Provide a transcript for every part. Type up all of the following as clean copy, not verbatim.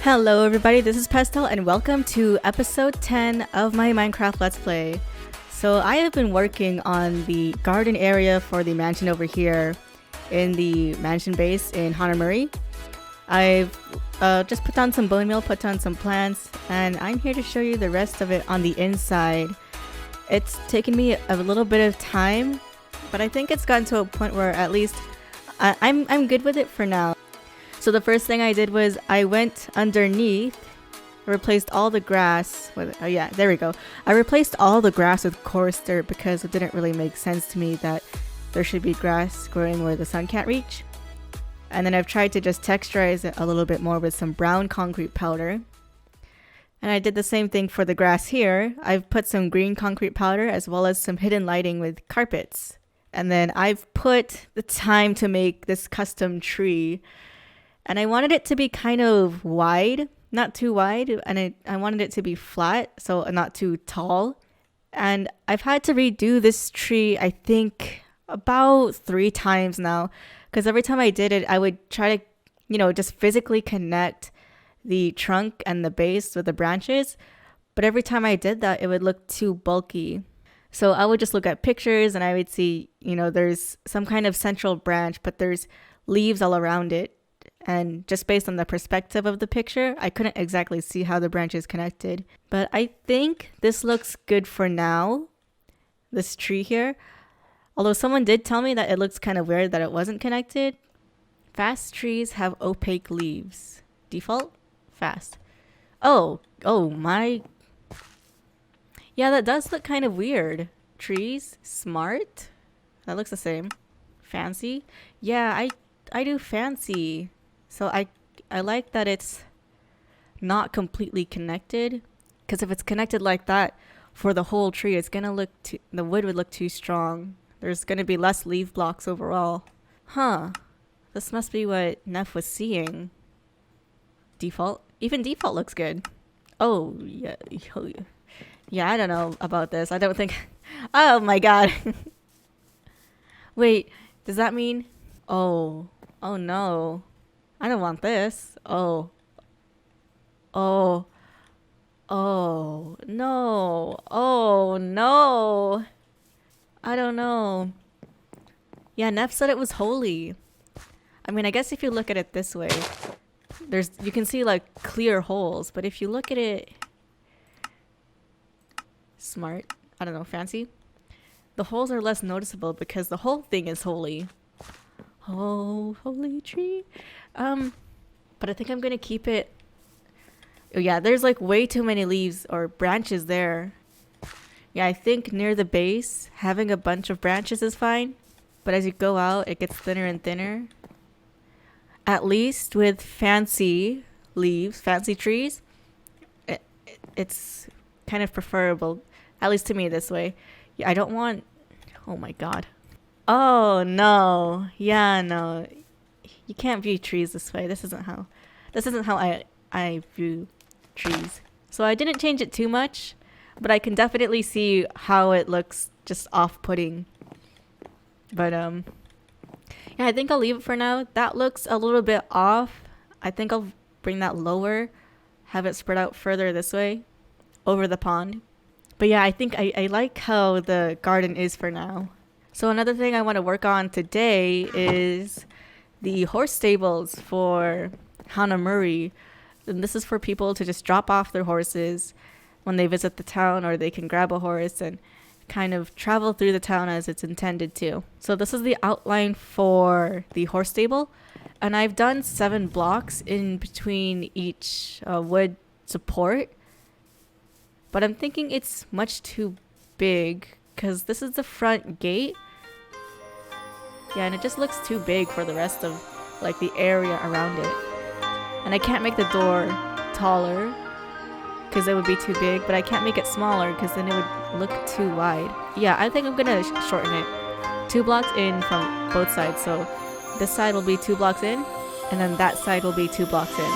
Hello everybody, this is Peztel and welcome to episode 10 of my Minecraft Let's Play. So I have been working on the garden area for the mansion over here in the mansion base in KODOMOi. I've just put down some bone meal, put down some plants, and I'm here to show you the rest of it on the inside. It's taken me a little bit of time, but I think it's gotten to a point where at least I'm good with it for now. So the first thing I did was I went underneath, replaced all the grass with, there we go. I replaced all the grass with coarse dirt because it didn't really make sense to me that there should be grass growing where the sun can't reach. And then I've tried to just texturize it a little bit more with some brown concrete powder. And I did the same thing for the grass here. I've put some green concrete powder as well as some hidden lighting with carpets. And then I've put the time to make this custom tree. And I wanted it to be kind of wide, not too wide, and I wanted it to be flat, so not too tall. And I've had to redo this tree, I think, about 3 times now, because every time I did it, I would try to, just physically connect the trunk and the base with the branches. But every time I did that, it would look too bulky. So I would just look at pictures and I would see, there's some kind of central branch, but there's leaves all around it. And just based on the perspective of the picture, I couldn't exactly see how the branches connected. But I think this looks good for now, this tree here. Although someone did tell me that it looks kind of weird that it wasn't connected. Fast trees have opaque leaves. Default? Fast. Oh my. Yeah, that does look kind of weird. Trees? Smart? That looks the same. Fancy? Yeah, I do fancy. So I like that it's not completely connected, because if it's connected like that for the whole tree, it's gonna look the wood would look too strong. There's gonna be less leaf blocks overall. Huh. This must be what Neff was seeing. Default? Even default looks good. Oh yeah. Yeah, I don't know about this. I don't think oh my god. Wait, does that mean oh no. I don't want this. Oh no. Oh no. I don't know. Yeah, Neff said it was holy. I mean, I guess if you look at it this way, you can see like clear holes, but if you look at it smart, I don't know, fancy, the holes are less noticeable because the whole thing is holy. Oh, holy tree. But I think I'm gonna keep it. Oh yeah, there's like way too many leaves or branches there. Yeah, I think near the base, having a bunch of branches is fine. But as you go out, it gets thinner and thinner. At least with fancy leaves, fancy trees, it's kind of preferable. At least to me this way. Yeah, I don't want. Oh my god. Oh no. Yeah, no. You can't view trees this way. This isn't how I view trees. So I didn't change it too much, but I can definitely see how it looks just off-putting. But yeah, I think I'll leave it for now. That looks a little bit off. I think I'll bring that lower, have it spread out further this way over the pond. But yeah, I think I like how the garden is for now. So another thing I want to work on today is the horse stables for KODOMOi. And this is for people to just drop off their horses when they visit the town, or they can grab a horse and kind of travel through the town as it's intended to. So this is the outline for the horse stable. And I've done 7 blocks in between each wood support. But I'm thinking it's much too big because this is the front gate. Yeah, and it just looks too big for the rest of like the area around it. And I can't make the door taller because it would be too big, but I can't make it smaller because then it would look too wide. Yeah, I think I'm gonna shorten it. 2 blocks in from both sides. So this side will be 2 blocks in, and then that side will be 2 blocks in.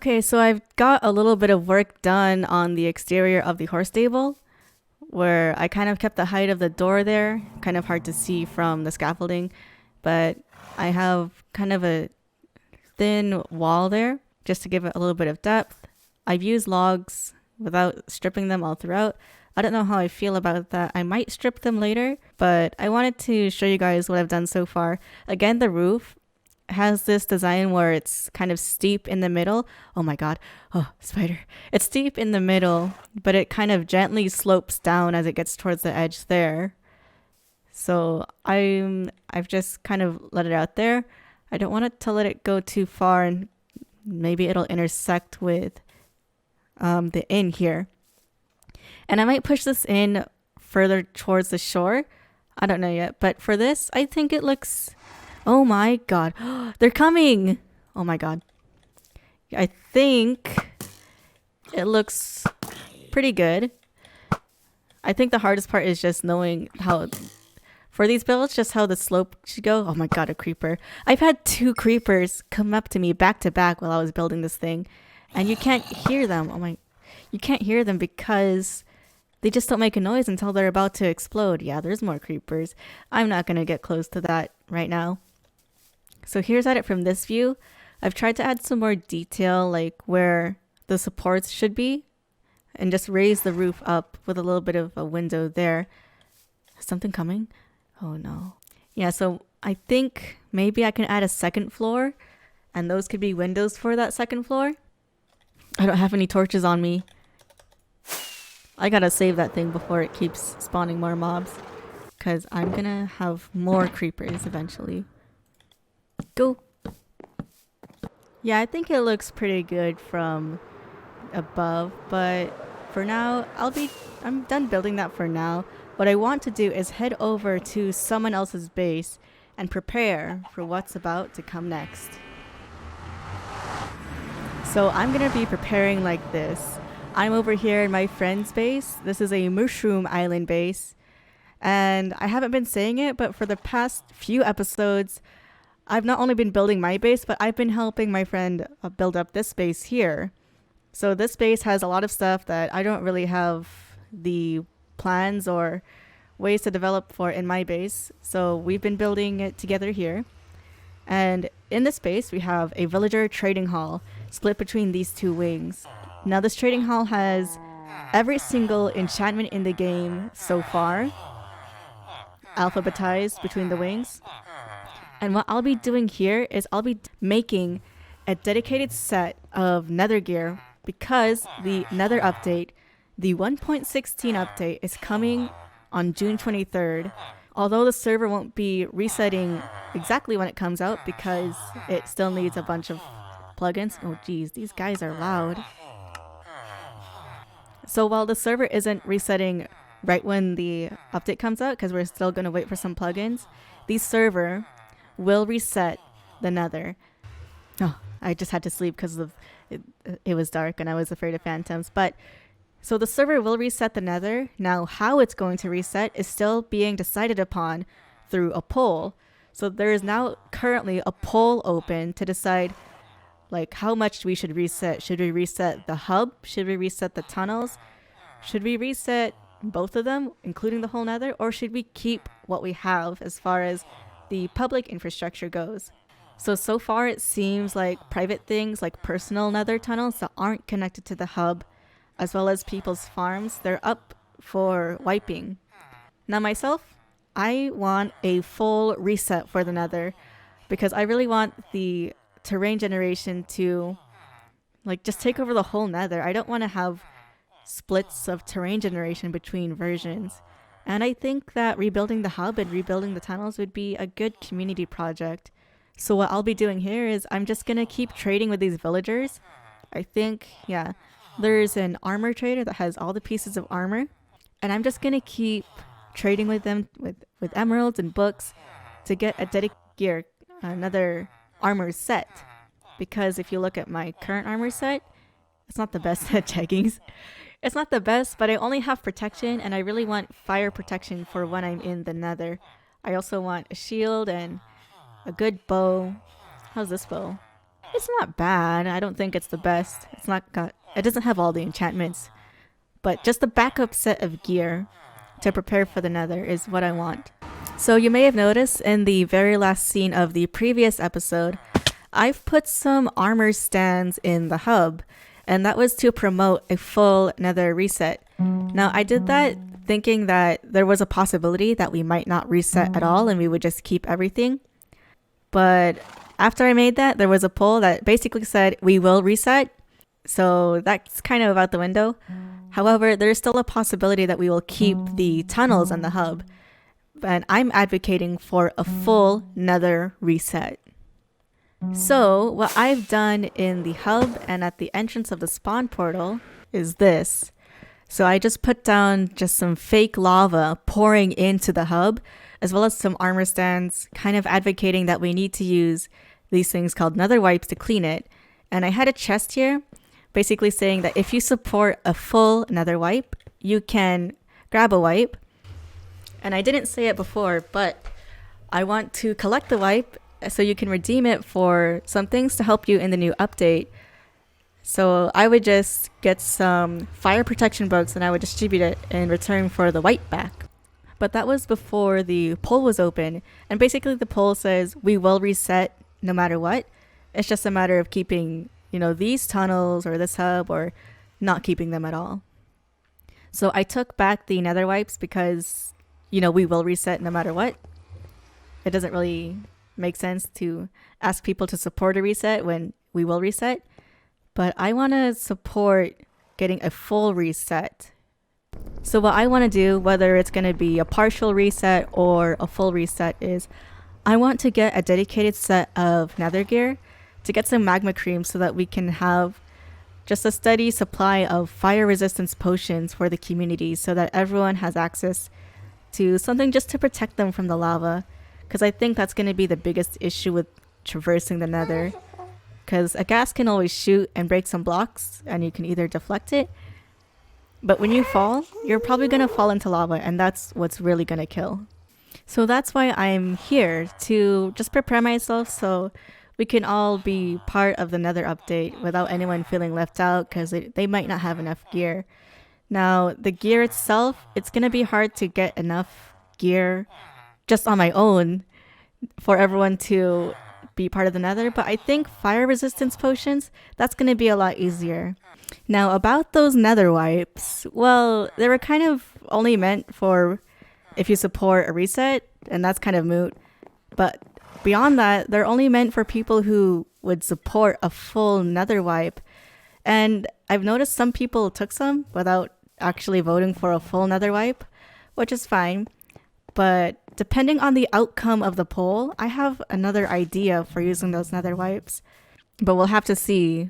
Okay, so I've got a little bit of work done on the exterior of the horse stable, where I kind of kept the height of the door there, kind of hard to see from the scaffolding, but I have kind of a thin wall there just to give it a little bit of depth. I've used logs without stripping them all throughout. I don't know how I feel about that. I might strip them later, but I wanted to show you guys what I've done so far. Again, the roof has this design where it's kind of steep in the middle. Oh my god. Oh, spider. It's steep in the middle, but it kind of gently slopes down as it gets towards the edge there. So I've just kind of let it out there. I don't want to let it go too far, and maybe it'll intersect with the inn here. And I might push this in further towards the shore. I don't know yet, but for this, I think it looks... Oh my god. They're coming! Oh my god. I think it looks pretty good. I think the hardest part is just knowing how... For these builds, just how the slope should go. Oh my god, a creeper. I've had 2 creepers come up to me back to back while I was building this thing. And you can't hear them. Oh my... You can't hear them because they just don't make a noise until they're about to explode. Yeah, there's more creepers. I'm not going to get close to that right now. So here's at it from this view. I've tried to add some more detail, like where the supports should be, and just raise the roof up with a little bit of a window there. Is something coming? Oh no. Yeah, so I think maybe I can add a second floor, and those could be windows for that second floor. I don't have any torches on me. I gotta save that thing before it keeps spawning more mobs, because I'm gonna have more creepers eventually. Go! Yeah, I think it looks pretty good from above, but for now, I'm done building that for now. What I want to do is head over to someone else's base and prepare for what's about to come next. So I'm gonna be preparing like this. I'm over here in my friend's base. This is a mushroom island base. And I haven't been saying it, but for the past few episodes, I've not only been building my base, but I've been helping my friend build up this base here. So this base has a lot of stuff that I don't really have the plans or ways to develop for in my base. So we've been building it together here. And in this base, we have a villager trading hall split between these 2 wings. Now this trading hall has every single enchantment in the game so far, alphabetized between the wings. And what I'll be doing here is I'll be making a dedicated set of nether gear because the nether update, the 1.16 update, is coming on June 23rd. Although the server won't be resetting exactly when it comes out because it still needs a bunch of plugins. Oh geez, these guys are loud. So while the server isn't resetting right when the update comes out, because we're still going to wait for some plugins, the server will reset the nether. Oh, I just had to sleep because of it was dark and I was afraid of phantoms. But so the server will reset the nether. Now how it's going to reset is still being decided upon through a poll. So there is now currently a poll open to decide like how much we should reset. Should we reset the hub? Should we reset the tunnels? Should we reset both of them, including the whole nether? Or should we keep what we have as far as the public infrastructure goes? So far it seems like private things like personal nether tunnels that aren't connected to the hub, as well as people's farms, they're up for wiping. Now myself, I want a full reset for the nether because I really want the terrain generation to like just take over the whole nether. I don't want to have splits of terrain generation between versions. And I think that rebuilding the hub and rebuilding the tunnels would be a good community project. So what I'll be doing here is I'm just going to keep trading with these villagers. I think, yeah, there's an armor trader that has all the pieces of armor. And I'm just going to keep trading with them with emeralds and books to get a dedicated gear, another armor set. Because if you look at my current armor set, it's not the best at jeggings. It's not the best, but I only have protection and I really want fire protection for when I'm in the nether. I also want a shield and a good bow. How's this bow? It's not bad. I don't think it's the best. It doesn't have all the enchantments, but just the backup set of gear to prepare for the Nether is what I want. So you may have noticed in the very last scene of the previous episode, I've put some armor stands in the hub, and that was to promote a full Nether reset. Now I did that thinking that there was a possibility that we might not reset at all and we would just keep everything. But after I made that, there was a poll that basically said we will reset. So that's kind of out the window. However, there's still a possibility that we will keep the tunnels and the hub. And I'm advocating for a full Nether reset. So what I've done in the hub and at the entrance of the spawn portal is this. So I just put down just some fake lava pouring into the hub, as well as some armor stands, kind of advocating that we need to use these things called nether wipes to clean it. And I had a chest here, basically saying that if you support a full nether wipe, you can grab a wipe. And I didn't say it before, but I want to collect the wipe so you can redeem it for some things to help you in the new update. So I would just get some fire protection books and I would distribute it in return for the wipe back. But that was before the poll was open. And basically the poll says we will reset no matter what. It's just a matter of keeping, these tunnels or this hub or not keeping them at all. So I took back the nether wipes because, we will reset no matter what. It doesn't really make sense to ask people to support a reset when we will reset. But I want to support getting a full reset. So what I want to do, whether it's going to be a partial reset or a full reset, is I want to get a dedicated set of nether gear to get some magma cream so that we can have just a steady supply of fire resistance potions for the community so that everyone has access to something just to protect them from the lava. Because I think that's going to be the biggest issue with traversing the nether. Because a gas can always shoot and break some blocks and you can either deflect it. But when you fall, you're probably going to fall into lava and that's what's really going to kill. So that's why I'm here, to just prepare myself so we can all be part of the Nether update without anyone feeling left out because they might not have enough gear. Now, the gear itself, it's going to be hard to get enough gear just on my own for everyone to be part of the Nether, but I think fire resistance potions, that's going to be a lot easier. Now, about those nether wipes, well, they were kind of only meant for if you support a reset, and that's kind of moot. But beyond that, they're only meant for people who would support a full nether wipe. And I've noticed some people took some without actually voting for a full nether wipe, which is fine. But depending on the outcome of the poll, I have another idea for using those nether wipes. But we'll have to see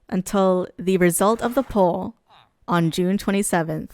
until the result of the poll on June 27th.